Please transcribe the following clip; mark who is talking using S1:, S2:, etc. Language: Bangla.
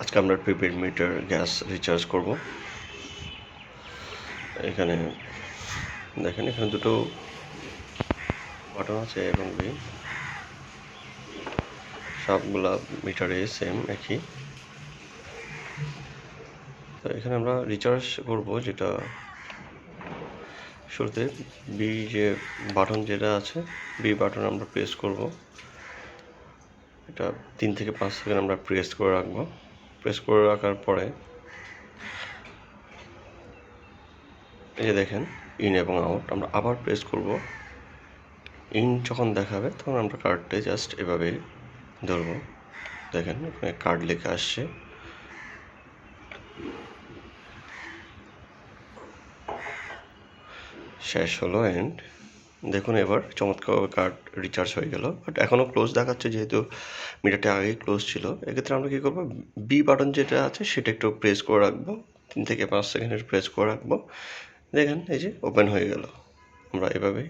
S1: আজকে আমরা প্রিপেড মিটার গ্যাস রিচার্জ করব। এখানে দেখেন, এখানে দুটো বাটন আছে এবং বি, সবগুলা মিটারে সেম একই। তো এখানে আমরা রিচার্জ করব, যেটা শুরুতে বি যে বাটন যেটা আছে, বি বাটন আমরা প্রেস করব। এটা 3 থেকে 5 সেকেন্ড আমরা প্রেস করে রাখবো। প্রেস করে রাখার পরে এই যে দেখেন ইন এবং আউট, আমরা আবার প্রেস করব। ইন যখন দেখাবে তখন আমরা কার্ডটা জাস্ট এভাবে ধরবো। দেখেন এখানে কার্ড লেখা আসছে। শেষ হলো এন্ড দেখুন এবার চমৎকারভাবে কার্ড রিচার্জ হয়ে গেল। বাট এখনও ক্লোজ দেখাচ্ছে, যেহেতু মিটারটা আগেই ক্লোজ ছিল। এক্ষেত্রে আমরা কী করবো, বি বাটন যেটা আছে সেটা একটু প্রেস করে রাখবো, 3 থেকে 5 সেকেন্ডের প্রেস করে রাখবো। দেখেন এই যে ওপেন হয়ে গেল। আমরা এভাবেই